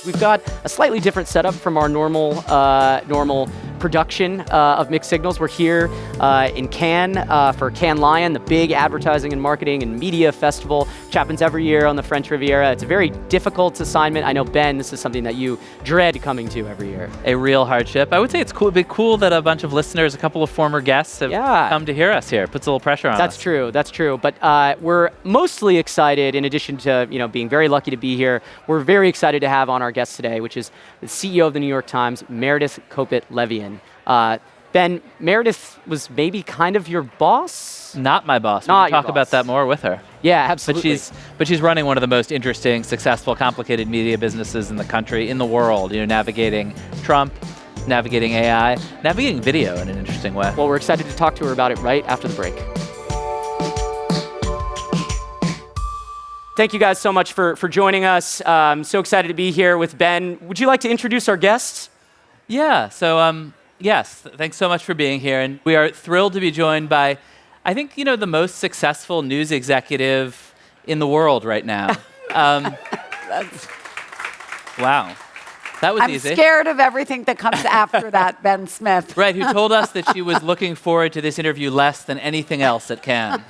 We've got a slightly different setup from our normal production of Mixed Signals. We're here in Cannes for Cannes Lion, the big advertising and marketing and media festival, which happens every year on the French Riviera. It's a very difficult assignment. I know, Ben, this is something that you dread coming to every year. A real hardship. I would say it's cool. It'd be cool that a bunch of listeners, a couple of former guests have come to hear us here. Puts a little pressure on us. That's true. That's true. But we're mostly excited, in addition to being very lucky to be here, we're very excited to have on our guest today, which is the CEO of the New York Times, Meredith Kopit Levien. Ben, Meredith was maybe kind of your boss? Not my boss. Not we can talk about that more with her. Yeah, absolutely. But she's running one of the most interesting, successful, complicated media businesses in the country, in the world. Navigating Trump, navigating AI, navigating video in an interesting way. Well, we're excited to talk to her about it right after the break. Thank you guys so much for joining us. I'm so excited to be here with Ben. Would you like to introduce our guests? Yeah, so yes, thanks so much for being here. And we are thrilled to be joined by, I think, the most successful news executive in the world right now. Wow. That was easy. I'm scared of everything that comes after that, Ben Smith. Right, who told us that she was looking forward to this interview less than anything else at Cannes.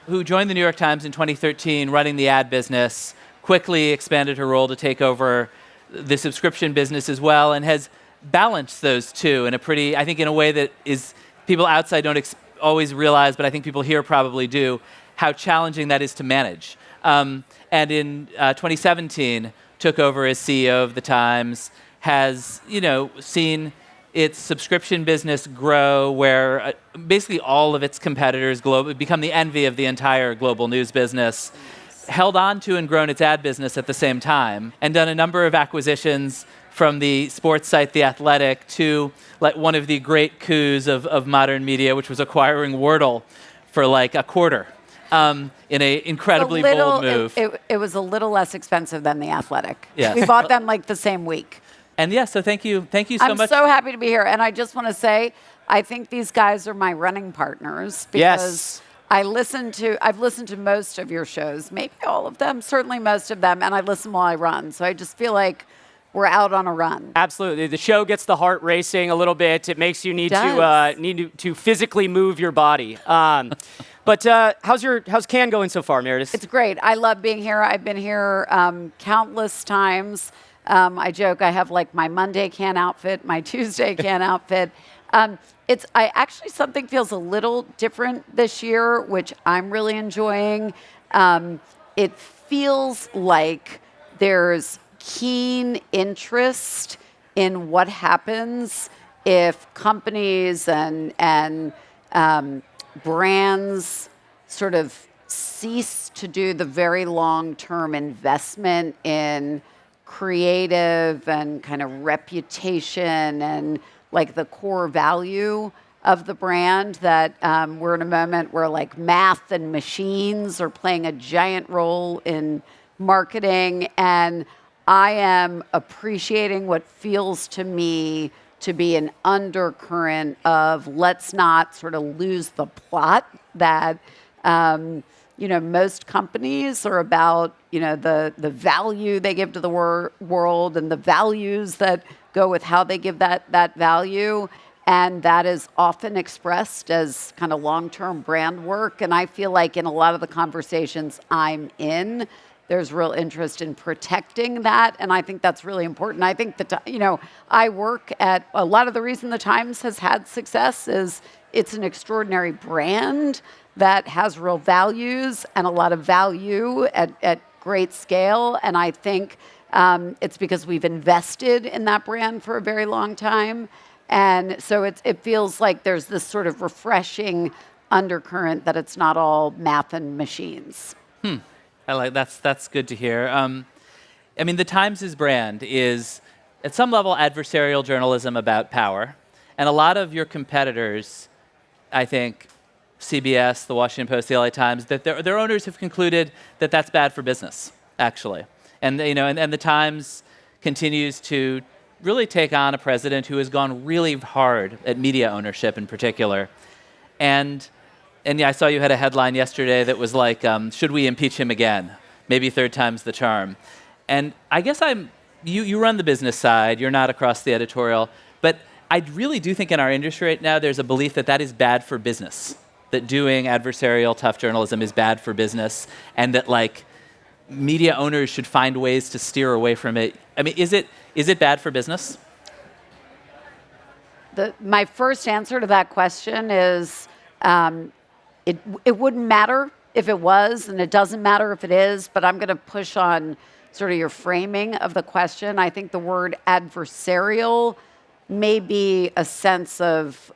Who joined the New York Times in 2013, running the ad business, quickly expanded her role to take over the subscription business as well, and has balanced those two in a way that is people outside don't always realize, but I think people here probably do, how challenging that is to manage. And in 2017, took over as CEO of the Times, has seen its subscription business grow, where basically all of its competitors become the envy of the entire global news business, held on to and grown its ad business at the same time, and done a number of acquisitions from the sports site The Athletic to one of the great coups of modern media, which was acquiring Wordle for like a quarter in an incredibly bold move. It was a little less expensive than The Athletic. Yes. We bought them the same week. And so thank you so much. I'm so happy to be here. And I just want to say, I think these guys are my running partners because I've listened to most of your shows, maybe all of them, certainly most of them, and I listen while I run. So I just feel like we're out on a run. Absolutely. The show gets the heart racing a little bit. It makes you need to physically move your body. But how's Cannes going so far, Meredith? It's great. I love being here. I've been here countless times. I joke I have my Monday Cannes outfit, my Tuesday Cannes outfit. Something feels a little different this year, which I'm really enjoying. It feels like there's keen interest in what happens if companies and brands sort of cease to do the very long-term investment in creative and kind of reputation and the core value of the brand, that we're in a moment where math and machines are playing a giant role in marketing, and I am appreciating what feels to me to be an undercurrent of let's not sort of lose the plot that most companies are about the value they give to the world and the values that go with how they give that value. And that is often expressed as kind of long-term brand work. And I feel like in a lot of the conversations I'm in, there's real interest in protecting that. And I think that's really important. I think that, I work at a lot of the reason the Times has had success is it's an extraordinary brand that has real values and a lot of value at great scale. And I think it's because we've invested in that brand for a very long time. And so it feels like there's this sort of refreshing undercurrent that it's not all math and machines. I like that's good to hear. The Times' brand is, at some level, adversarial journalism about power. And a lot of your competitors, I think, CBS, the Washington Post, the LA Times, that their owners have concluded that that's bad for business, actually. And the Times continues to really take on a president who has gone really hard at media ownership in particular. And I saw you had a headline yesterday that was should we impeach him again? Maybe third time's the charm. And I guess I'm you run the business side, you're not across the editorial, but I really do think in our industry right now there's a belief that that is bad for business, that doing adversarial, tough journalism is bad for business, and that like media owners should find ways to steer away from it. I mean, is it bad for business? My first answer to that question is it wouldn't matter if it was, and it doesn't matter if it is, but I'm going to push on sort of your framing of the question. I think the word adversarial may be a sense of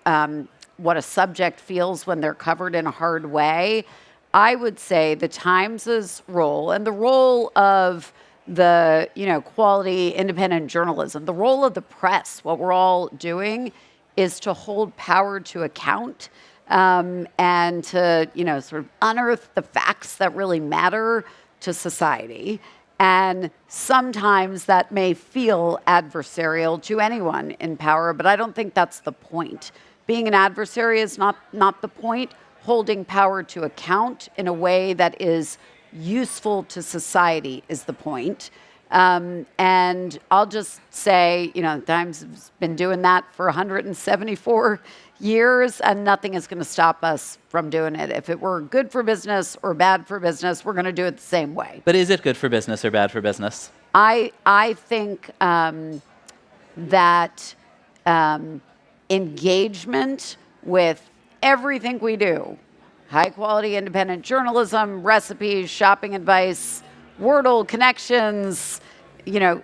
what a subject feels when they're covered in a hard way. I would say the Times' role and the role of the quality independent journalism, the role of the press, what we're all doing is to hold power to account and to sort of unearth the facts that really matter to society. And sometimes that may feel adversarial to anyone in power, but I don't think that's the point. Being an adversary is not the point. Holding power to account in a way that is useful to society is the point. And I'll just say, Times has been doing that for 174 years, and nothing is going to stop us from doing it. If it were good for business or bad for business, we're going to do it the same way. But is it good for business or bad for business? I think that engagement with everything we do, high quality independent journalism, recipes, shopping advice, Wordle connections,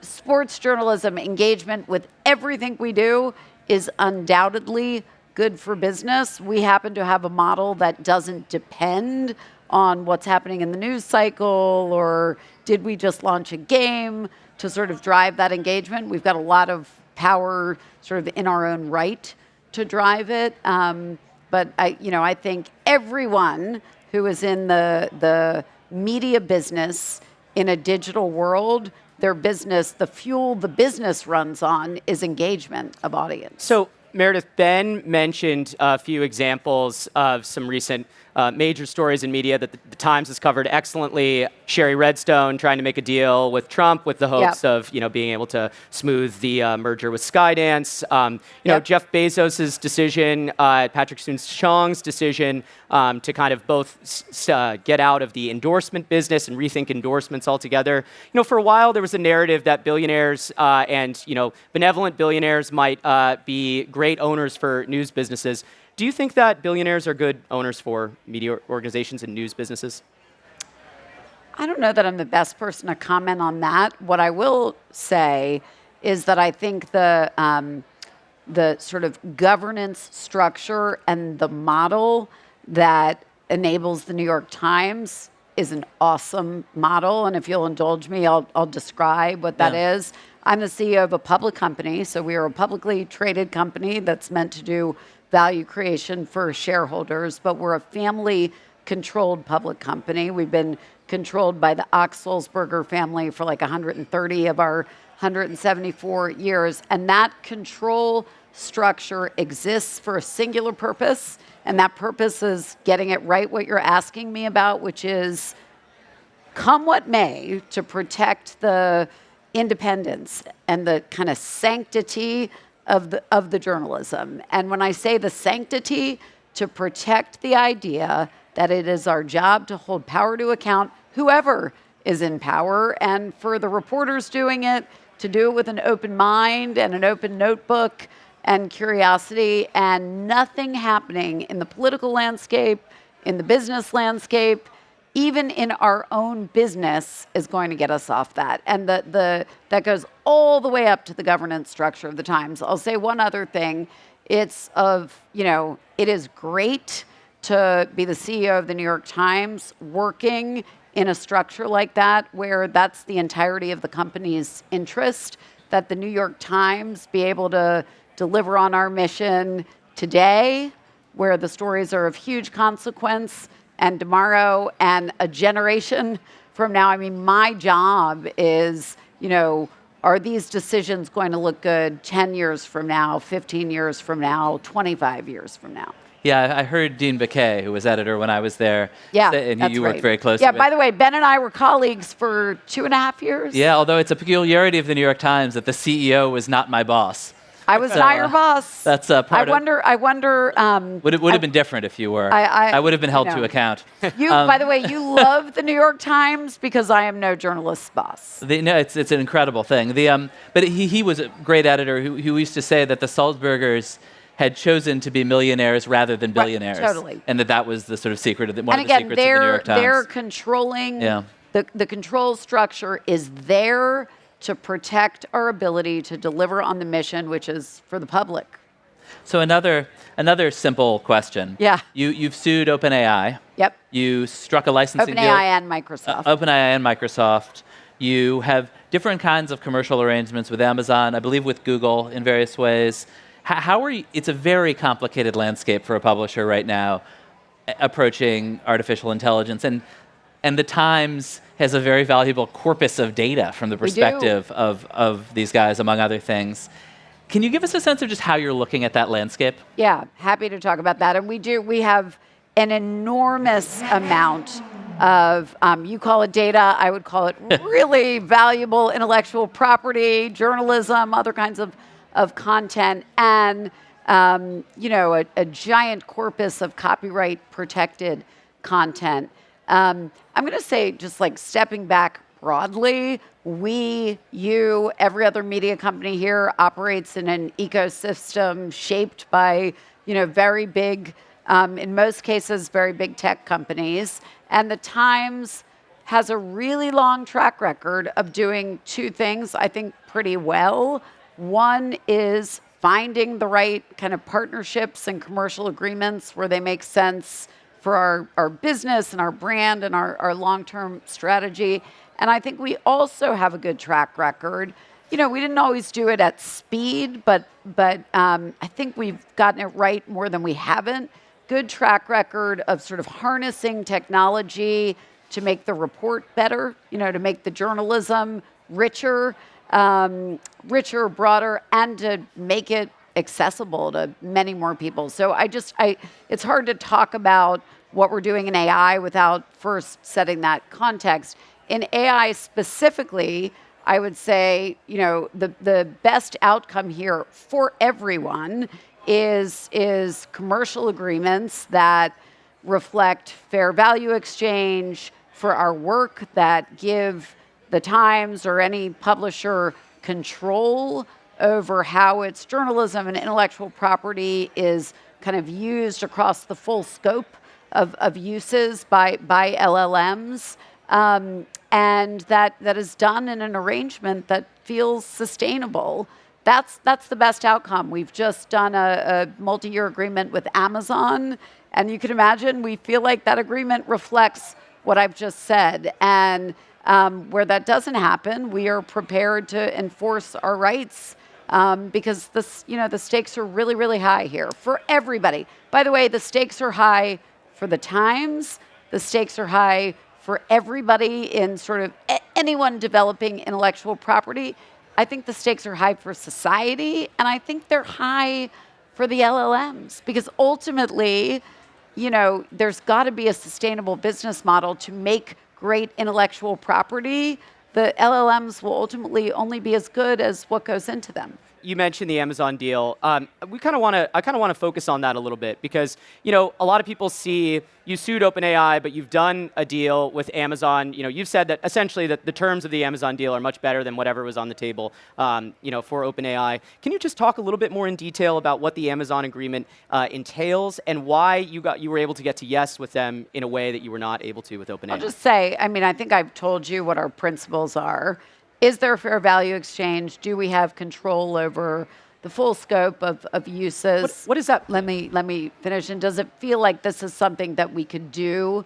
sports journalism, engagement with everything we do is undoubtedly good for business. We happen to have a model that doesn't depend on what's happening in the news cycle or did we just launch a game to sort of drive that engagement. We've got a lot of power sort of in our own right to drive it. But I think everyone who is in the media business in a digital world, their business, the fuel the business runs on is engagement of audience. So, Meredith, Ben mentioned a few examples of some recent major stories in media that the Times has covered excellently. Sherry Redstone trying to make a deal with Trump with the hopes of being able to smooth the merger with Skydance. Jeff Bezos's decision, Patrick Soon-Shiong's decision to kind of both get out of the endorsement business and rethink endorsements altogether. For a while there was a narrative that billionaires and benevolent billionaires might be great owners for news businesses. Do you think that billionaires are good owners for media organizations and news businesses? I don't know that I'm the best person to comment on that. What I will say is that I think the sort of governance structure and the model that enables the New York Times is an awesome model. And if you'll indulge me, I'll describe what that is. I'm the CEO of a public company, so we are a publicly traded company that's meant to do value creation for shareholders, but we're a family-controlled public company. We've been controlled by the Ox-Sulzberger family for like 130 of our 174 years, and that control structure exists for a singular purpose, and that purpose is getting it right what you're asking me about, which is come what may, to protect the independence and the kind of sanctity of the journalism. And when I say the sanctity, to protect the idea that it is our job to hold power to account, whoever is in power, and for the reporters doing it, to do it with an open mind and an open notebook and curiosity, and nothing happening in the political landscape, in the business landscape, even in our own business is going to get us off that. And that goes all the way up to the governance structure of the Times. I'll say one other thing. It is great to be the CEO of the New York Times working in a structure like that where that's the entirety of the company's interest, that the New York Times be able to deliver on our mission today, where the stories are of huge consequence, and tomorrow, and a generation from now. I mean, my job is, are these decisions going to look good 10 years from now, 15 years from now, 25 years from now? Yeah, I heard Dean Baquet, who was editor when I was there, Yeah, and that's you worked right. very closely Yeah, with. by the way, Ben and I were colleagues for 2.5 years. Yeah, although it's a peculiarity of the New York Times that the CEO was not my boss. I was not your boss. That's part I of. wonder. I wonder. Would have been different if you were. I would have been held you know. to account. You, by the way, you love the New York Times because I am no journalist's boss. No, it's an incredible thing. But he was a great editor who used to say that the Salzburgers had chosen to be millionaires rather than billionaires. Right, totally. And that was the sort of secret of one And of the again, secrets of the New York Times. they're controlling. Yeah. The control structure is there to protect our ability to deliver on the mission, which is for the public. So another simple question. Yeah. You've sued OpenAI. Yep. You struck a licensing deal. OpenAI and Microsoft. OpenAI and Microsoft. You have different kinds of commercial arrangements with Amazon, I believe with Google in various ways. How are you? It's a very complicated landscape for a publisher right now, approaching artificial intelligence, and the Times has a very valuable corpus of data from the perspective of these guys, among other things. Can you give us a sense of just how you're looking at that landscape? Yeah, happy to talk about that. And we have an enormous amount of, you call it data, I would call it really valuable intellectual property, journalism, other kinds of content, and a giant corpus of copyright protected content. I'm going to say, just like stepping back broadly, you, every other media company here operates in an ecosystem shaped by, very big, in most cases, very big tech companies. And the Times has a really long track record of doing two things, I think, pretty well. One is finding the right kind of partnerships and commercial agreements where they make sense for our business and our brand and our long-term strategy. And I think we also have a good track record. We didn't always do it at speed, but I think we've gotten it right more than we haven't. Good track record of sort of harnessing technology to make the report better, to make the journalism richer, broader, and to make it accessible to many more people. So it's hard to talk about what we're doing in AI without first setting that context. In AI specifically, I would say, the best outcome here for everyone is commercial agreements that reflect fair value exchange for our work, that give the Times or any publisher control over how its journalism and intellectual property is kind of used across the full scope of uses by LLMs, and that is done in an arrangement that feels sustainable. That's the best outcome. We've just done a multi-year agreement with Amazon, and you can imagine we feel like that agreement reflects what I've just said. And where that doesn't happen, we are prepared to enforce our rights because the stakes are really, really high here for everybody. By the way, the stakes are high for the Times. The stakes are high for everybody in sort of anyone developing intellectual property. I think the stakes are high for society, and I think they're high for the LLMs because ultimately, there's got to be a sustainable business model to make great intellectual property. The LLMs will ultimately only be as good as what goes into them. You mentioned the Amazon deal. I kind of want to focus on that a little bit because a lot of people see you sued OpenAI, but you've done a deal with Amazon. You've said that essentially that the terms of the Amazon deal are much better than whatever was on the table, for OpenAI. Can you just talk a little bit more in detail about what the Amazon agreement entails and why you were able to get to yes with them in a way that you were not able to with OpenAI? I'll just say, I think I've told you what our principles are. Is there a fair value exchange? Do we have control over the full scope of uses? What is that? Let me finish. And does it feel like this is something that we could do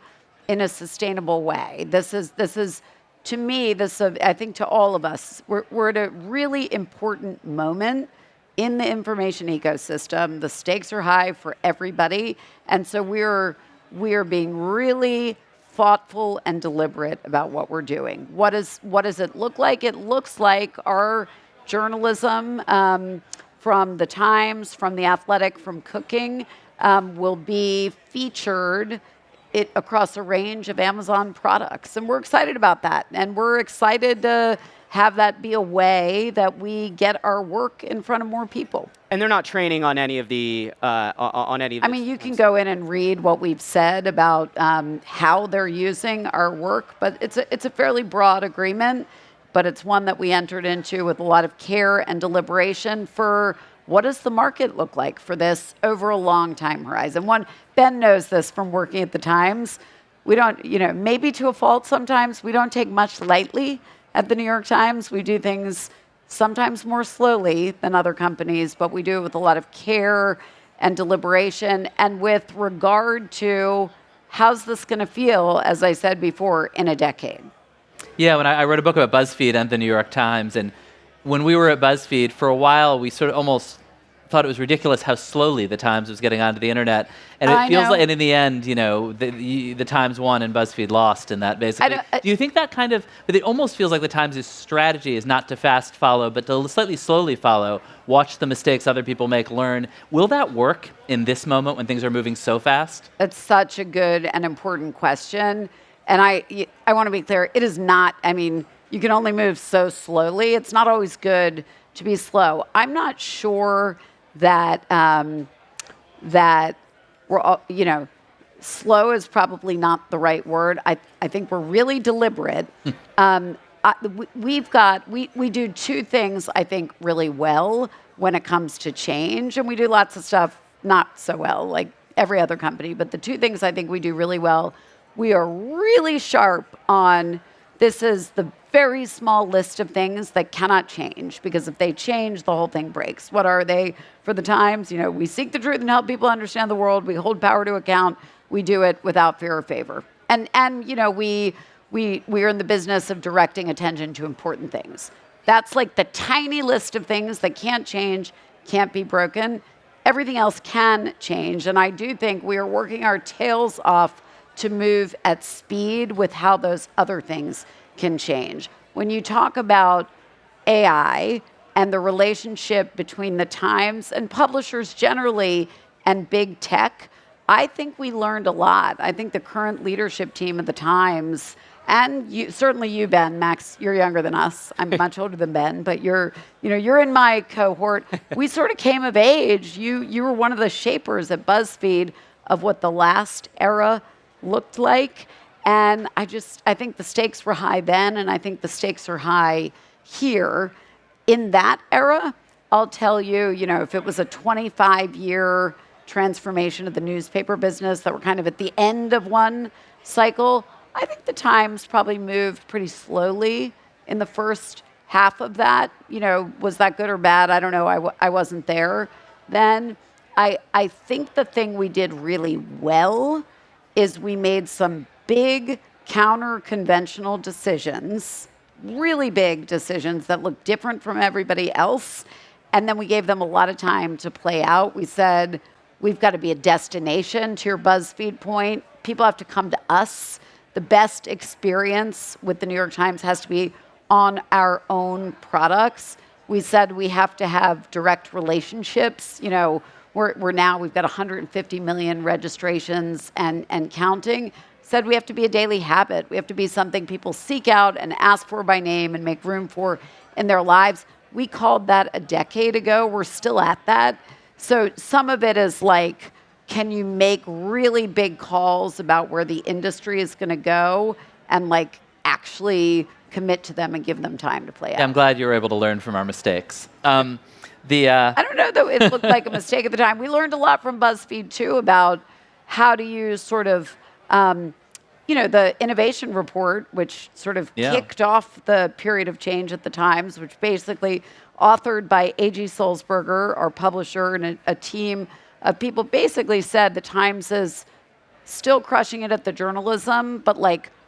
in a sustainable way? This is to me, I think to all of us, we're at a really important moment in the information ecosystem. The stakes are high for everybody. And so we're being really thoughtful and deliberate about what we're doing. What does it look like? It looks like our journalism from the Times, from the Athletic, from Cooking, will be featured across a range of Amazon products. And we're excited about that. And we're excited to have that be a way that we get our work in front of more people. And they're not training on any of the on any of. I mean, you can go in and read what we've said about how they're using our work, but it's a fairly broad agreement, but it's one that we entered into with a lot of care and deliberation for what does the market look like for this over a long time horizon. Ben knows this from working at the Times. We don't, maybe to a fault sometimes, we don't take much lightly at the New York Times. We do things sometimes more slowly than other companies, but we do it with a lot of care and deliberation and with regard to how's this going to feel, as I said before, in a decade. Yeah, when I wrote a book about BuzzFeed and the New York Times, and when we were at BuzzFeed, for a while, we sort of almost thought it was ridiculous how slowly the Times was getting onto the internet. And it feels like, and in the end, the Times won and BuzzFeed lost in that, basically. Do you think that but it almost feels like the Times' strategy is not to fast follow, but to slightly slowly follow, watch the mistakes other people make, learn. Will that work in this moment when things are moving so fast? It's such a good and important question. And I want to be clear, it is not, you can only move so slowly. It's not always good to be slow. I'm not sure that we're all, slow is probably not the right word. I think we're really deliberate. We do two things I think really well when it comes to change, and we do lots of stuff not so well, like every other company. But the two things I think we do really well, we are really sharp on. This is the very small list of things that cannot change, because if they change, the whole thing breaks. What are they for the Times? We seek the truth and help people understand the world. We hold power to account. We do it without fear or favor. And we are in the business of directing attention to important things. That's like the tiny list of things that can't change, can't be broken. Everything else can change. And I do think we are working our tails off to move at speed with how those other things can change. When you talk about AI and the relationship between the Times and publishers generally and big tech, I think we learned a lot. I think the current leadership team of the Times, and certainly you, Ben, Max, you're younger than us. I'm much older than Ben, but you're in my cohort. We sort of came of age. You were one of the shapers at BuzzFeed of what the last era looked like. And I think the stakes were high then, and I think the stakes are high here. In that era, I'll tell you, if it was a 25-year transformation of the newspaper business that we're kind of at the end of one cycle, I think the Times probably moved pretty slowly in the first half of that. Was that good or bad? I don't know. I wasn't there then. I think the thing we did really well is we made some big counter-conventional decisions, really big decisions that looked different from everybody else. And then we gave them a lot of time to play out. We said, we've got to be a destination, to your BuzzFeed point. People have to come to us. The best experience with the New York Times has to be on our own products. We said we have to have direct relationships. We've got 150 million registrations and counting. Said we have to be a daily habit. We have to be something people seek out and ask for by name and make room for in their lives. We called that a decade ago. We're still at that. So some of it is like, can you make really big calls about where the industry is going to go and actually commit to them and give them time to play out? Yeah, I'm glad you were able to learn from our mistakes. I don't know, though. It looked like a mistake at the time. We learned a lot from BuzzFeed, too, about how to use sort of, the innovation report, which sort of kicked off the period of change at the Times, which basically authored by A.G. Sulzberger, our publisher, and a team of people, basically said the Times is still crushing it at the journalism, but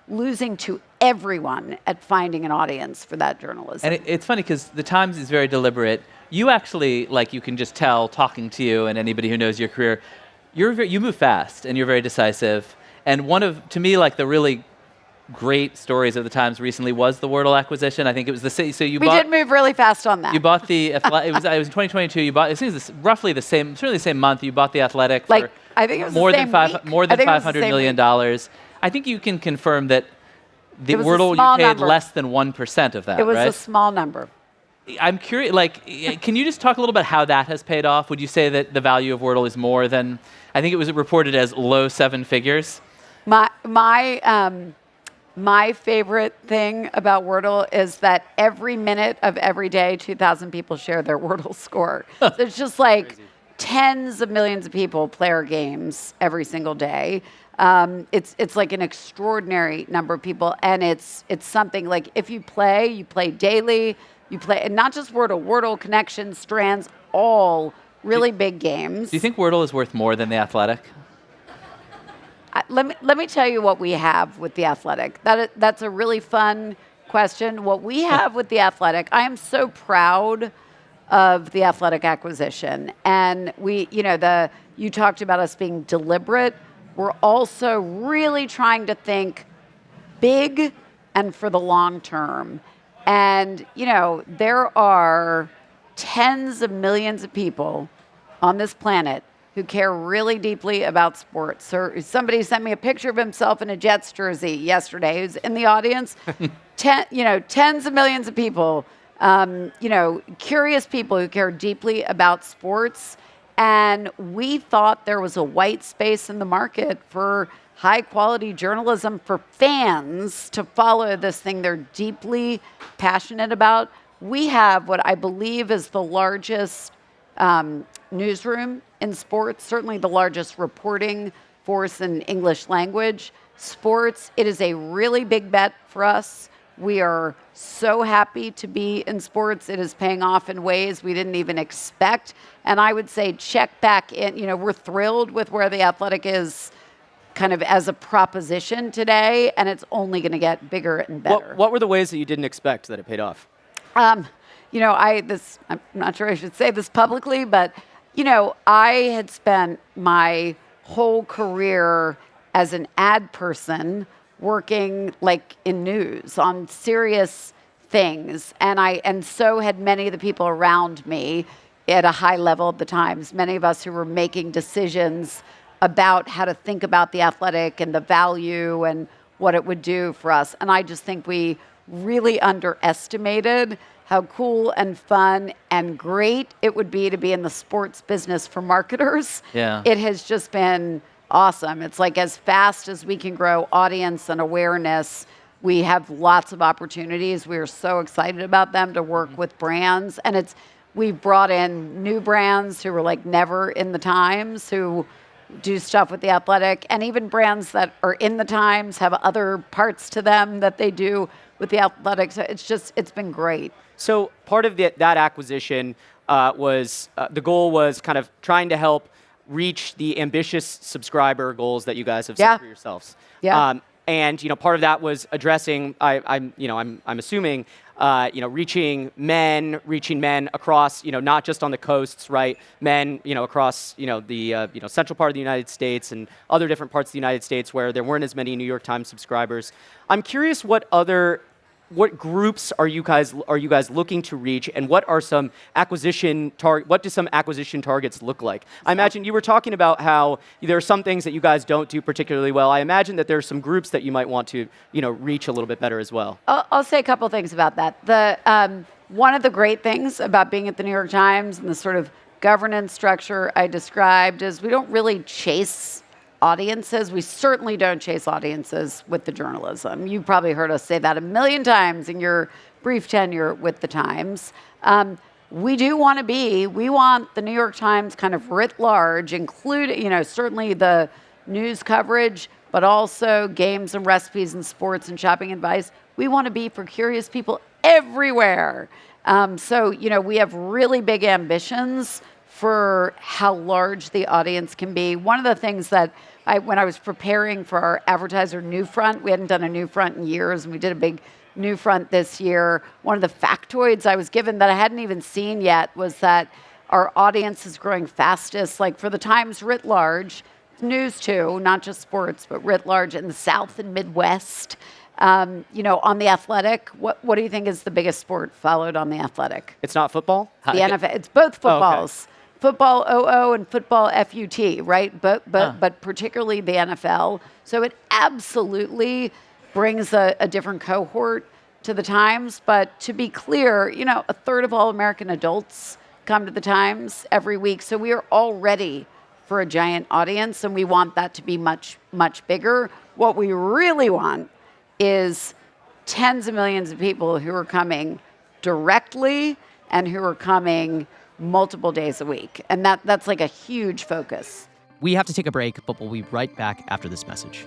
losing to everyone at finding an audience for that journalism. And it's funny because the Times is very deliberate. You actually, you can just tell talking to you and anybody who knows your career, you move fast and you're very decisive. And to me, the really great stories of the Times recently was the Wordle acquisition. I think it was the same. So you We bought. did move really fast on that. You bought the. It was in 2022. You bought. It seems roughly the same. Certainly the same month. You bought the Athletic for Like, I think it was more the than same five week. more I than think it was the $500 same million week. dollars. I think you can confirm that the It was a Wordle you small paid number. less than 1% of that. It was right? a small number. I'm curious. Like, can you just talk a little bit how that has paid off? Would you say that the value of Wordle is more than? I think it was reported as low seven figures. My favorite thing about Wordle is that every minute of every day, 2,000 people share their Wordle score. So it's just like tens of millions of people play our games every single day. It's like an extraordinary number of people, and it's something like if you play daily, you play, and not just Wordle, Connections, Strands, all really big games. Do you think Wordle is worth more than the Athletic? Let me tell you what we have with the Athletic. That's a really fun question. What we have with the Athletic, I am so proud of the Athletic acquisition. And you talked about us being deliberate. We're also really trying to think big and for the long term. And, there are tens of millions of people on this planet who care really deeply about sports. Or somebody sent me a picture of himself in a Jets jersey yesterday who's in the audience. Tens of millions of people, curious people who care deeply about sports. And we thought there was a white space in the market for high quality journalism for fans to follow this thing they're deeply passionate about. We have what I believe is the largest newsroom in sports, certainly the largest reporting force in English language sports. It is a really big bet for us. We are so happy to be in sports. It is paying off in ways we didn't even expect. And I would say check back in, we're thrilled with where the Athletic is kind of as a proposition today, and it's only going to get bigger and better. What were the ways that you didn't expect that it paid off? I'm not sure I should say this publicly, but I had spent my whole career as an ad person working like in news on serious things, and so had many of the people around me at a high level at the Times. Many of us who were making decisions about how to think about the Athletic and the value and what it would do for us. And I just think we really underestimated how cool and fun and great it would be to be in the sports business for marketers. Yeah. It has just been awesome. It's like as fast as we can grow audience and awareness, we have lots of opportunities. We are so excited about them to work with brands. And we've brought in new brands who were like never in the Times, who do stuff with the Athletic, and even brands that are in the Times have other parts to them that they do with the Athletic. So it's been great. So part of that acquisition was the goal was kind of trying to help reach the ambitious subscriber goals that you guys have set for yourselves. Yeah. And part of that was addressing. I'm assuming reaching men across not just on the coasts, right? Men across the central part of the United States and other different parts of the United States where there weren't as many New York Times subscribers. I'm curious what groups are you guys looking to reach, and what do some acquisition targets look like? I imagine you were talking about how there are some things that you guys don't do particularly well. I imagine that there are some groups that you might want to reach a little bit better as well. I'll say a couple things about that. One of the great things about being at the New York Times and the sort of governance structure I described is we don't really chase audiences. We certainly don't chase audiences with the journalism. You've probably heard us say that a million times in your brief tenure with the Times. We want the New York Times kind of writ large, including, certainly the news coverage, but also games and recipes and sports and shopping advice. We want to be for curious people everywhere. So we have really big ambitions for how large the audience can be. One of the things that when I was preparing for our advertiser Newfront, we hadn't done a Newfront in years, and we did a big Newfront this year. One of the factoids I was given that I hadn't even seen yet was that our audience is growing fastest, like for the Times writ large, news too, not just sports, but writ large in the South and Midwest. On the Athletic, what do you think is the biggest sport followed on the Athletic? It's not football? The NFL. It's both footballs. Okay. Football OO and football FUT, right? But particularly the NFL. So it absolutely brings a different cohort to the Times. But to be clear, a third of all American adults come to the Times every week. So we are all ready for a giant audience, and we want that to be much, much bigger. What we really want is tens of millions of people who are coming directly and who are coming multiple days a week. And that's like a huge focus. We have to take a break, but we'll be right back after this message.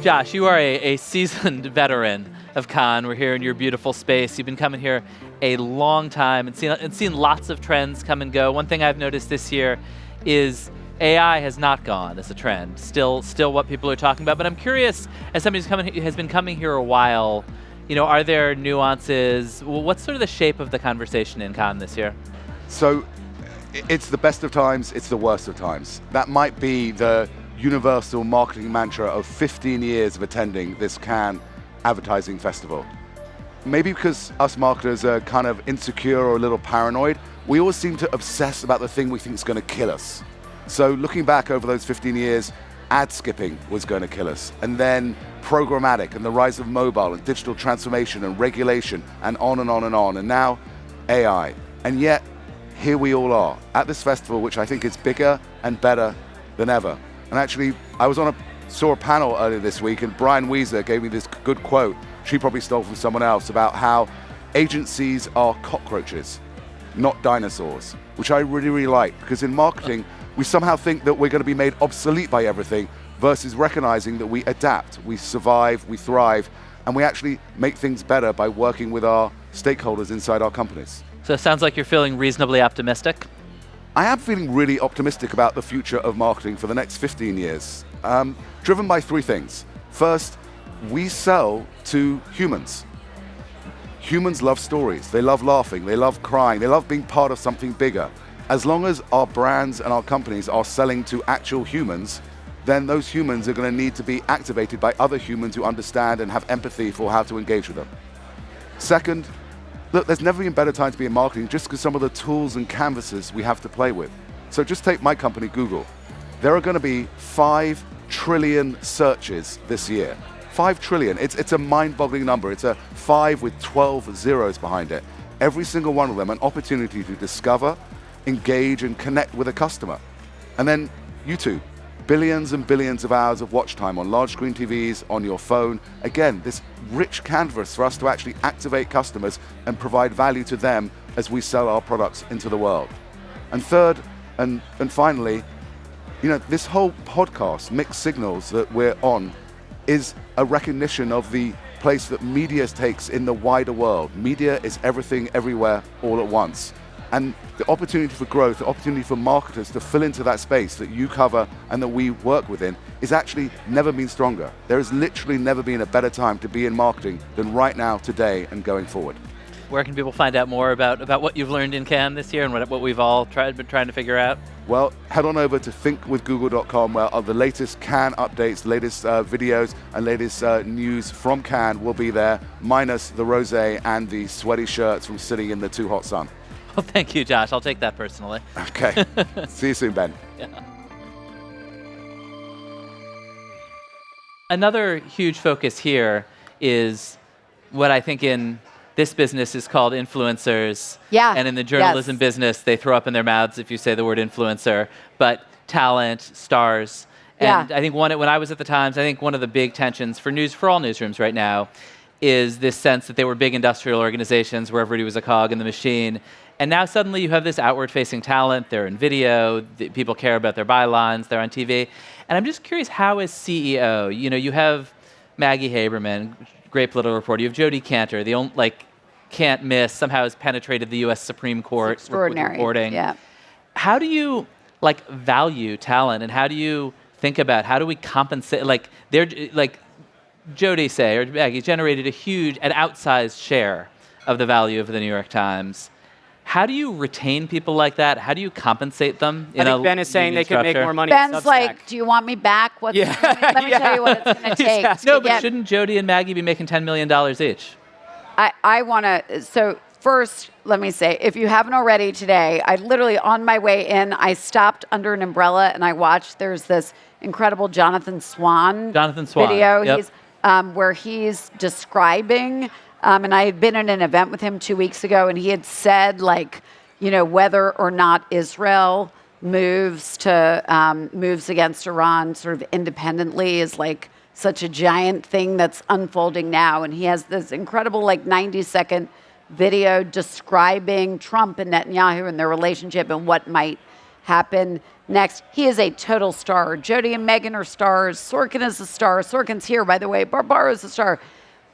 Josh, you are a seasoned veteran of Cannes. We're here in your beautiful space. You've been coming here a long time and seen lots of trends come and go. One thing I've noticed this year is AI has not gone as a trend. Still what people are talking about. But I'm curious, as somebody has been coming here a while, are there nuances? What's sort of the shape of the conversation in Cannes this year? So it's the best of times, it's the worst of times. That might be the universal marketing mantra of 15 years of attending this Cannes advertising festival. Maybe because us marketers are kind of insecure or a little paranoid, we always seem to obsess about the thing we think is going to kill us. So looking back over those 15 years, ad skipping was going to kill us. And then programmatic and the rise of mobile and digital transformation and regulation and on and on and on. And now AI. And yet, here we all are at this festival, which I think is bigger and better than ever. And actually, I saw a panel earlier this week, and Brian Weiser gave me this good quote, she probably stole from someone else, about how agencies are cockroaches, not dinosaurs, which I really, really like, because in marketing, we somehow think that we're going to be made obsolete by everything versus recognizing that we adapt, we survive, we thrive, and we actually make things better by working with our stakeholders inside our companies. So it sounds like you're feeling reasonably optimistic. I am feeling really optimistic about the future of marketing for the next 15 years, driven by three things. First, we sell to humans. Humans love stories, they love laughing, they love crying, they love being part of something bigger. As long as our brands and our companies are selling to actual humans, then those humans are going to need to be activated by other humans who understand and have empathy for how to engage with them. Second, look, there's never been a better time to be in marketing just because some of the tools and canvases we have to play with. So just take my company, Google. There are going to be 5 trillion searches this year. 5 trillion. It's a mind-boggling number. It's a 5 with 12 zeros behind it. Every single one of them an opportunity to discover, engage, and connect with a customer. And then YouTube. Billions and billions of hours of watch time on large screen TVs, on your phone. Again, this rich canvas for us to actually activate customers and provide value to them as we sell our products into the world. And third, and finally, this whole podcast, Mixed Signals, that we're on, is a recognition of the place that media takes in the wider world. Media is everything, everywhere, all at once. And the opportunity for growth, the opportunity for marketers to fill into that space that you cover and that we work within is actually never been stronger. There has literally never been a better time to be in marketing than right now, today, and going forward. Where can people find out more about what you've learned in Cannes this year and what we've all been trying to figure out? Well, head on over to thinkwithgoogle.com, where the latest Cannes updates, latest videos, and latest news from Cannes will be there, minus the rosé and the sweaty shirts from sitting in the too hot sun. Well, thank you, Josh. I'll take that personally. Okay. See you soon, Ben. Yeah. Another huge focus here is what I think in this business is called influencers. Yeah. And in the journalism business, they throw up in their mouths if you say the word influencer, but talent, stars. And I think when I was at the Times, I think one of the big tensions for all newsrooms right now is this sense that they were big industrial organizations where everybody was a cog in the machine. And now suddenly you have this outward-facing talent. They're in video. People care about their bylines. They're on TV. And I'm just curious, how as CEO, you have Maggie Haberman, great political reporter. You have Jodie Cantor, the only, can't miss, somehow has penetrated the U.S. Supreme Court with reporting. Yeah. How do you value talent, and how do you think about how do we compensate? Jodie or Maggie generated an outsized share of the value of the New York Times. How do you retain people like that? How do you compensate them? I think Ben is saying they could make more money. Ben's like, do you want me back? Let me tell you what it's going to take. No, but shouldn't Jody and Maggie be making $10 million each? I want to, so first, let me say, if you haven't already today, I literally, on my way in, I stopped under an umbrella and I watched, there's this incredible Jonathan Swan video. Yep. He's, where he's describing, and I had been at an event with him 2 weeks ago, and he had said, like, whether or not Israel moves against Iran sort of independently is like such a giant thing that's unfolding now. And he has this incredible, like, 90-second video describing Trump and Netanyahu and their relationship and what might happen next. He is a total star. Jody and Meghan are stars. Sorkin is a star. Sorkin's here, by the way. Barbara is a star.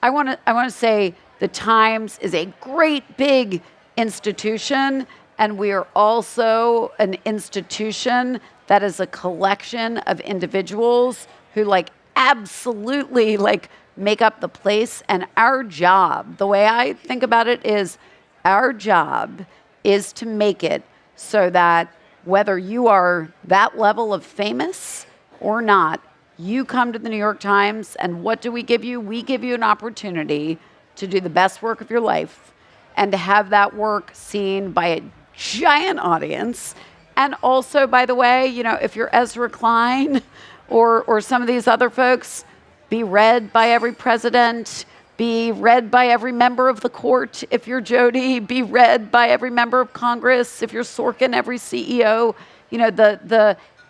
I want to say the Times is a great big institution, and we are also an institution that is a collection of individuals who, like, absolutely, like, make up the place. And our job, the way I think about it, is our job is to make it so that whether you are that level of famous or not, you come to the New York Times, and what do we give you? We give you an opportunity to do the best work of your life and to have that work seen by a giant audience. And also, by the way, if you're Ezra Klein or some of these other folks, be read by every president, be read by every member of the court. If you're Jody, be read by every member of Congress. If you're Sorkin, every CEO,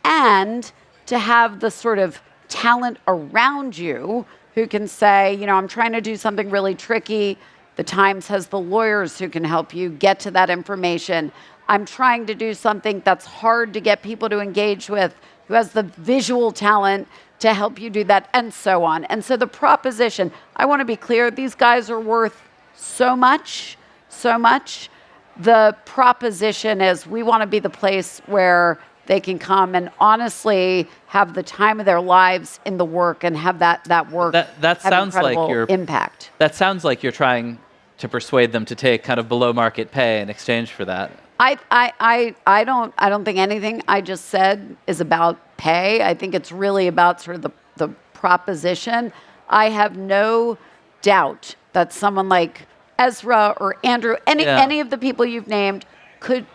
and to have the sort of talent around you who can say, I'm trying to do something really tricky. The Times has the lawyers who can help you get to that information. I'm trying to do something that's hard to get people to engage with, who has the visual talent to help you do that, and so on. And so the proposition, I want to be clear, these guys are worth so much, so much. The proposition is we want to be the place where they can come and honestly have the time of their lives in the work and have that work that sounds like your impact. That sounds like you're trying to persuade them to take kind of below market pay in exchange for that. I don't think anything I just said is about pay. I think it's really about sort of the proposition. I have no doubt that someone like Ezra or Andrew, any of the people you've named,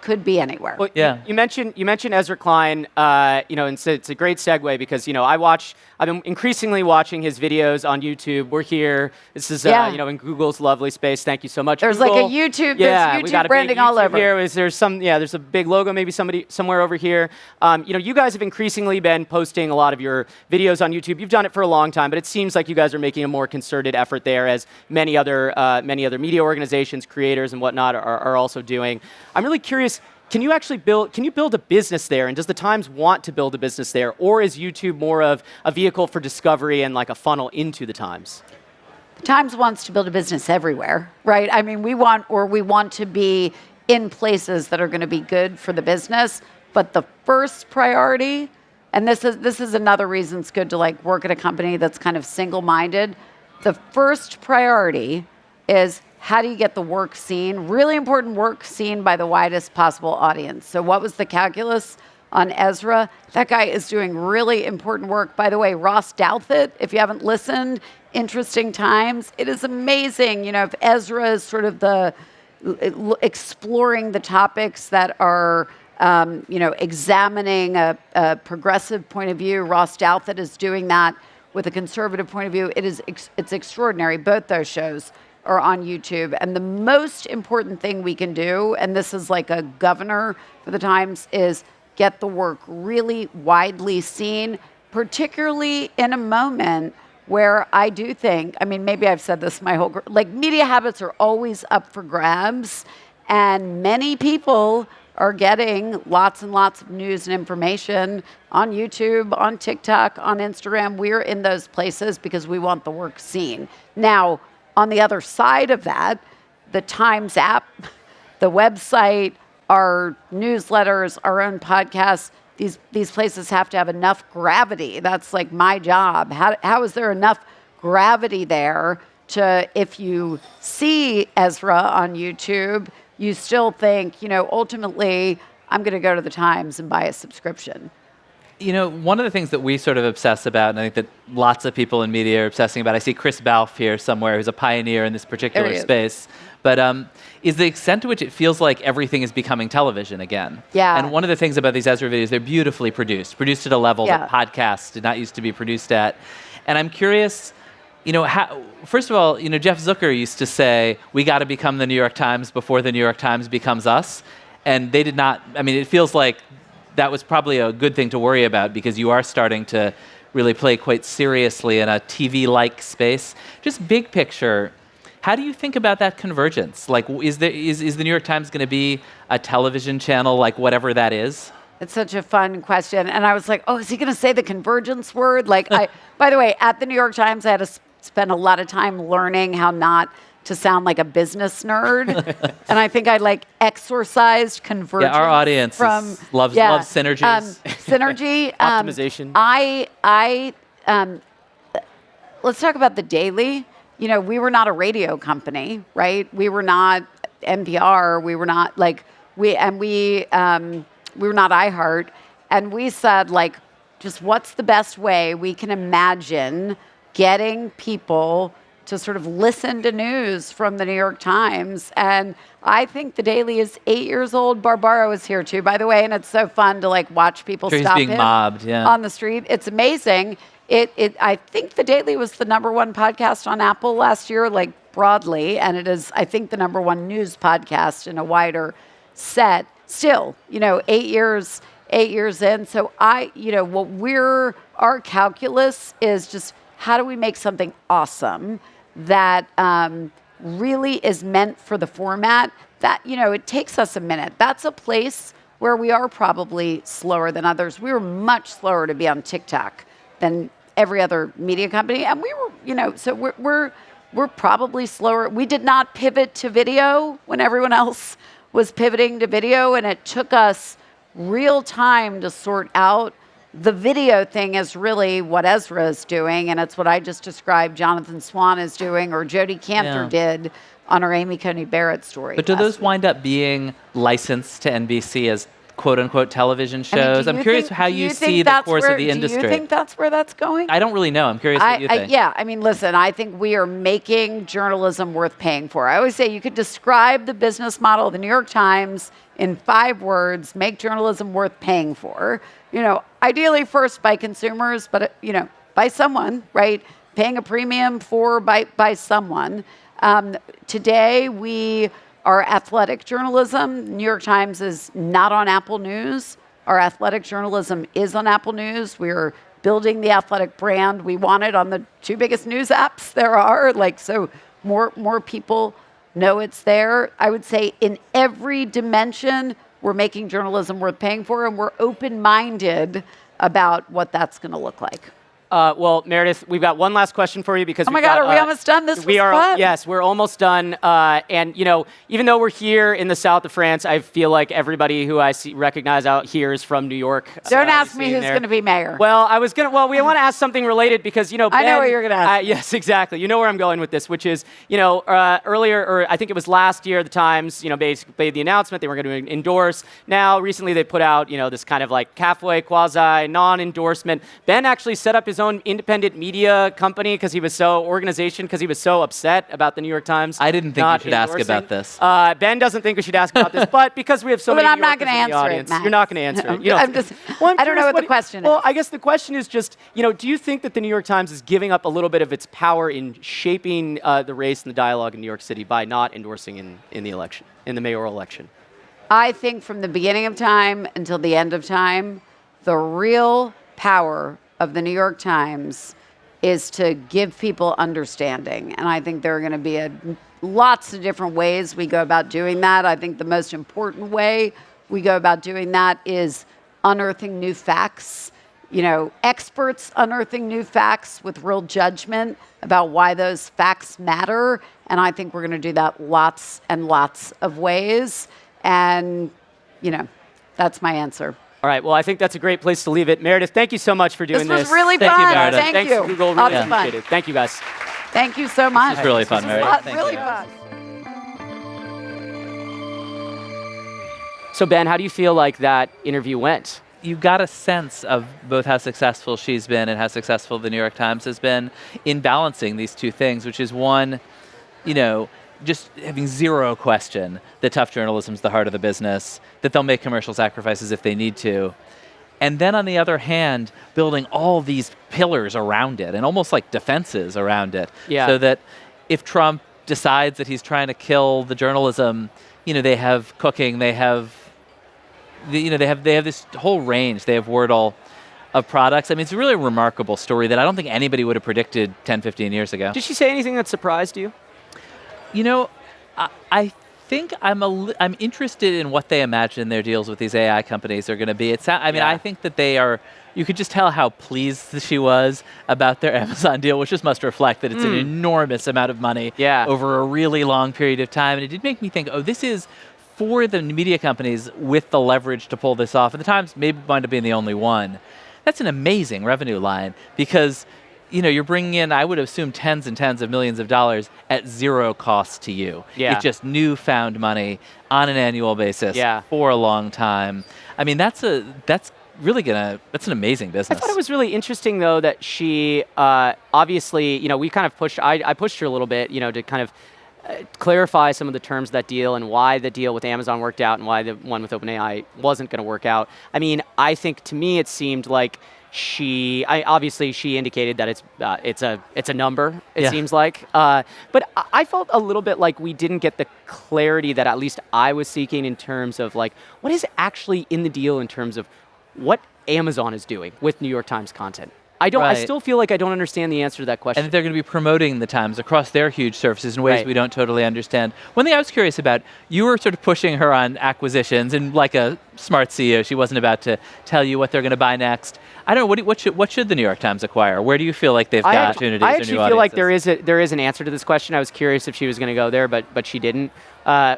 could be anywhere. Well, you mentioned Ezra Klein, and so it's a great segue because I've been increasingly watching his videos on YouTube. We're here. This is in Google's lovely space. Thank you so much. There's Google. Like a YouTube. There's we got YouTube branding all over. Here. There's a big logo, maybe somewhere over here. You guys have increasingly been posting a lot of your videos on YouTube. You've done it for a long time, but it seems like you guys are making a more concerted effort there, as many other media organizations, creators, and whatnot are also doing. I'm really curious. Can you build a business there? And does the Times want to build a business there? Or is YouTube more of a vehicle for discovery and like a funnel into the Times? The Times wants to build a business everywhere, right? I mean, we want to be in places that are going to be good for the business. But the first priority, and this is another reason it's good to like work at a company that's kind of single-minded. The first priority is, how do you get the work seen? Really important work seen by the widest possible audience. So what was the calculus on Ezra? That guy is doing really important work. By the way, Ross Douthat, if you haven't listened, interesting times. It is amazing, if Ezra is sort of exploring the topics that are, examining a progressive point of view. Ross Douthat is doing that with a conservative point of view. It's extraordinary. Both those shows are on YouTube. And the most important thing we can do, and this is like a governor for the Times, is get the work really widely seen, particularly in a moment where I do think, maybe I've said this my whole, media habits are always up for grabs, and many people are getting lots and lots of news and information on YouTube, on TikTok, on Instagram. We're in those places because we want the work seen. Now, on the other side of that, the Times app, the website, our newsletters, our own podcasts, these places have to have enough gravity. That's like my job. How is there enough gravity there to, if you see Ezra on YouTube, you still think, ultimately, I'm going to go to the Times and buy a subscription. One of the things that we sort of obsess about, and I think that lots of people in media are obsessing about, I see Chris Balfe here somewhere, who's a pioneer in this particular space, but is the extent to which it feels like everything is becoming television again. Yeah. And one of the things about these Ezra videos, they're beautifully produced at a level that podcasts did not used to be produced at. And I'm curious, how, first of all, Jeff Zucker used to say, we got to become the New York Times before the New York Times becomes us. And they did not, it feels like that was probably a good thing to worry about because you are starting to really play quite seriously in a TV-like space. Just big picture, how do you think about that convergence? Like, is the New York Times going to be a television channel, like whatever that is? It's such a fun question. And I was like, oh, is he going to say the convergence word? By the way, at the New York Times, I had to spend a lot of time learning how not to sound like a business nerd. And I think I exorcised convergence. Yeah, our audience loves synergies. Synergy. Optimization. Let's talk about The Daily. We were not a radio company, right? We were not NPR. We were not we were not iHeart. And we said just what's the best way we can imagine getting people to sort of listen to news from the New York Times. And I think The Daily is 8 years old. Barbaro is here too, by the way, and it's so fun to watch people stop being him mobbed, on the street. It's amazing. I think The Daily was the #1 podcast on Apple last year, broadly, and it is, I think, the #1 news podcast in a wider set. Still, 8 years in. So our calculus is just how do we make something awesome that really is meant for the format that, it takes us a minute. That's a place where we are probably slower than others. We were much slower to be on TikTok than every other media company. And we were, so we're probably slower. We did not pivot to video when everyone else was pivoting to video. And it took us real time to sort out the video thing is really what Ezra is doing, and it's what I just described Jonathan Swan is doing, or Jodie Cantor did on our Amy Coney Barrett story. But do those wind up being licensed to NBC as quote-unquote television shows? I'm curious how you see the course of the industry. Do you think that's where that's going? I don't really know. I'm curious what you think. Listen, I think we are making journalism worth paying for. I always say you could describe the business model of the New York Times in 5 words, make journalism worth paying for. Ideally first by consumers, but, by someone, right? Paying a premium for by someone. Today, we are athletic journalism. New York Times is not on Apple News. Our athletic journalism is on Apple News. We're building the Athletic brand. We want it on the 2 biggest news apps there are. So more people know it's there. I would say in every dimension, we're making journalism worth paying for, and we're open-minded about what that's going to look like. Well, Meredith, we've got one last question for you because oh my God, are we almost done? This was fun. Yes, we're almost done. And even though we're here in the south of France, I feel like everybody who I recognize out here is from New York. Don't ask me who's going to be mayor. Well, we want to ask something related because Ben, I know what you're going to ask. Yes, exactly. You know where I'm going with this, which is earlier, or I think it was last year, the Times basically made the announcement they were going to endorse. Now, recently they put out this kind of halfway quasi non-endorsement. Ben actually set up his own independent media company because he was so upset about the New York Times. I didn't think you should ask about this. Ben doesn't think we should ask about this, but because we have so many I'm New not Yorkers going to in the answer audience, it, Matt. you're not going to answer it. I don't know what the question is. Well, I guess the question is just, do you think that the New York Times is giving up a little bit of its power in shaping the race and the dialogue in New York City by not endorsing in the election, in the mayoral election? I think from the beginning of time until the end of time, the real power of the New York Times is to give people understanding. And I think there are going to be lots of different ways we go about doing that. I think the most important way we go about doing that is unearthing new facts. Experts unearthing new facts with real judgment about why those facts matter. And I think we're going to do that lots and lots of ways. And, that's my answer. All right. Well, I think that's a great place to leave it. Meredith, thank you so much for doing this. This was really fun. Thank you, Meredith. Thank you. Google. Really appreciate it. Thank you, guys. Thank you so much. This was really fun, Meredith. Really fun. So Ben, how do you feel like that interview went? You got a sense of both how successful she's been and how successful the New York Times has been in balancing these two things, which is one, just having zero question that tough journalism is the heart of the business, that they'll make commercial sacrifices if they need to. And then on the other hand, building all these pillars around it and almost like defenses around it. Yeah. So that if Trump decides that he's trying to kill the journalism, they have cooking, they have this whole range. They have Wordle of products. I mean, it's a really remarkable story that I don't think anybody would have predicted 10, 15 years ago. Did she say anything that surprised you? I think I'm interested in what they imagine their deals with these AI companies are going to be. I think that they are. You could just tell how pleased she was about their Amazon deal, which just must reflect that it's an enormous amount of money over a really long period of time. And it did make me think, this is for the media companies with the leverage to pull this off. And the Times may wind up being the only one. That's an amazing revenue line because you're bringing in, I would assume, tens and tens of millions of dollars at zero cost to you. Yeah. It's just newfound money on an annual basis for a long time. I mean, that's an amazing business. I thought it was really interesting, though, that she obviously, we kind of I pushed her a little bit, to kind of clarify some of the terms of that deal and why the deal with Amazon worked out and why the one with OpenAI wasn't going to work out. I mean, I think to me it seemed like she indicated that it's a number. It seems like, but I felt a little bit like we didn't get the clarity that at least I was seeking in terms of like what is actually in the deal in terms of what Amazon is doing with New York Times content. I still feel like I don't understand the answer to that question. And they're going to be promoting the Times across their huge surfaces in ways we don't totally understand. One thing I was curious about, you were sort of pushing her on acquisitions, and like a smart CEO, she wasn't about to tell you what they're going to buy next. I don't know, what should the New York Times acquire? Where do you feel like they've got opportunities or new audiences? I actually feel like there is an answer to this question. I was curious if she was going to go there, but she didn't,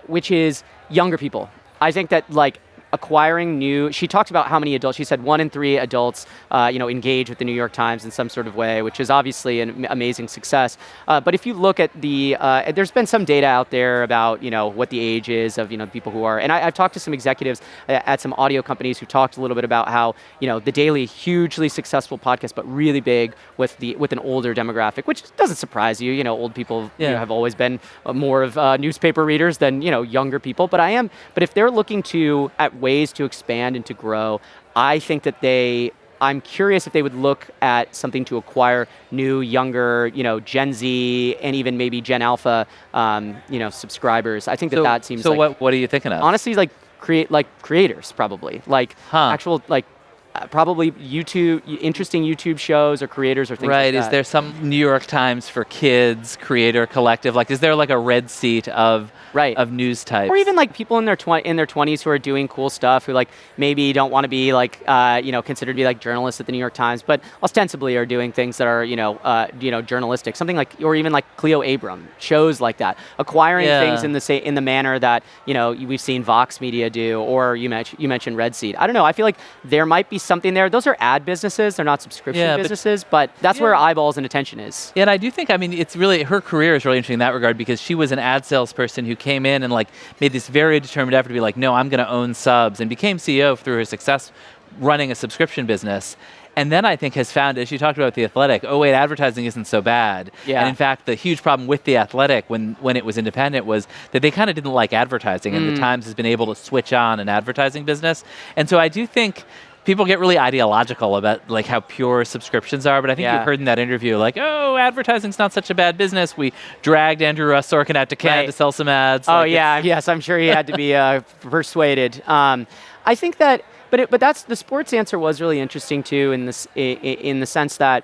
which is younger people. I think that acquiring she talks about how many adults, she said 1 in 3 adults, engage with the New York Times in some sort of way, which is obviously an amazing success. But if you look at there's been some data out there about, what the age is of, people who are, and I've talked to some executives at some audio companies who talked a little bit about how, The Daily, hugely successful podcast, but really big with an older demographic, which doesn't surprise you. Old people have always been more of newspaper readers than, younger people. But if they're looking at ways to expand and to grow, I think that I'm curious if they would look at something to acquire new, younger, Gen Z and even maybe Gen Alpha, subscribers. I think that seems so. What are you thinking of? Honestly, creators probably, actual probably interesting YouTube shows or creators or things like that. Is there some New York Times for Kids creator collective? Is there a red seat of news types? Or even people in their 20s who are doing cool stuff who maybe don't want to be considered to be journalists at the New York Times, but ostensibly are doing things that are journalistic. Something or even Cleo Abram, shows like that, acquiring things in the manner that we've seen Vox Media do, or you mentioned Red Seat. I don't know. I feel like there might be something there. Those are ad businesses. They're not subscription businesses, but that's where eyeballs and attention is. Yeah, and I do think, it's really, her career is really interesting in that regard because she was an ad salesperson who came in and made this very determined effort to be no, I'm going to own subs, and became CEO through her success running a subscription business. And then I think has found, as you talked about The Athletic, advertising isn't so bad. Yeah. And in fact, the huge problem with The Athletic when it was independent was that they kind of didn't like advertising, and the Times has been able to switch on an advertising business. And so I do think people get really ideological about how pure subscriptions are, but I think you heard in that interview advertising's not such a bad business. We dragged Andrew Ross Sorkin out to Cannes to sell some ads. Yes, I'm sure he had to be persuaded. I think that, but that's the sports answer was really interesting too in the sense that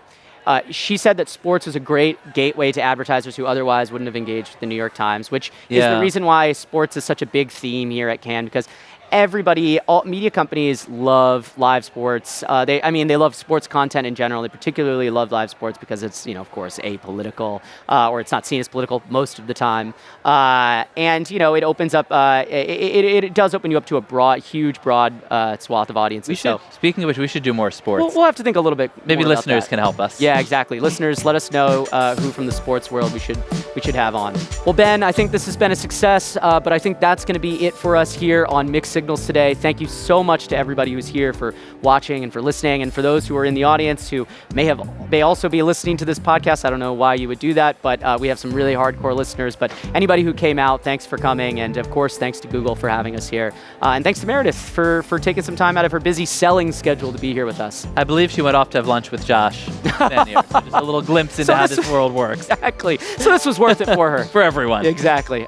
she said that sports was a great gateway to advertisers who otherwise wouldn't have engaged with the New York Times, which is the reason why sports is such a big theme here at Cannes, because all media companies love live sports. They love sports content in general. They particularly love live sports because it's, of course, apolitical, or it's not seen as political most of the time. And it opens up, it does open you up to a huge, broad swath of audiences. Speaking of which, we should do more sports. We'll have to think a little bit Maybe more listeners about that. Can help us. Yeah, exactly. Listeners, let us know who from the sports world we should have on. Well, Ben, I think this has been a success, but I think that's going to be it for us here on Mixed signals today. Thank you so much to everybody who's here for watching and for listening, and for those who are in the audience who may also be listening to this podcast. I don't know why you would do that, but we have some really hardcore listeners. But anybody who came out, thanks for coming, and of course, thanks to Google for having us here. And thanks to Meredith for taking some time out of her busy selling schedule to be here with us. I believe she went off to have lunch with Josh Van Eer, so just a little glimpse into how this world works. Exactly. So this was worth it for her. For everyone. Exactly.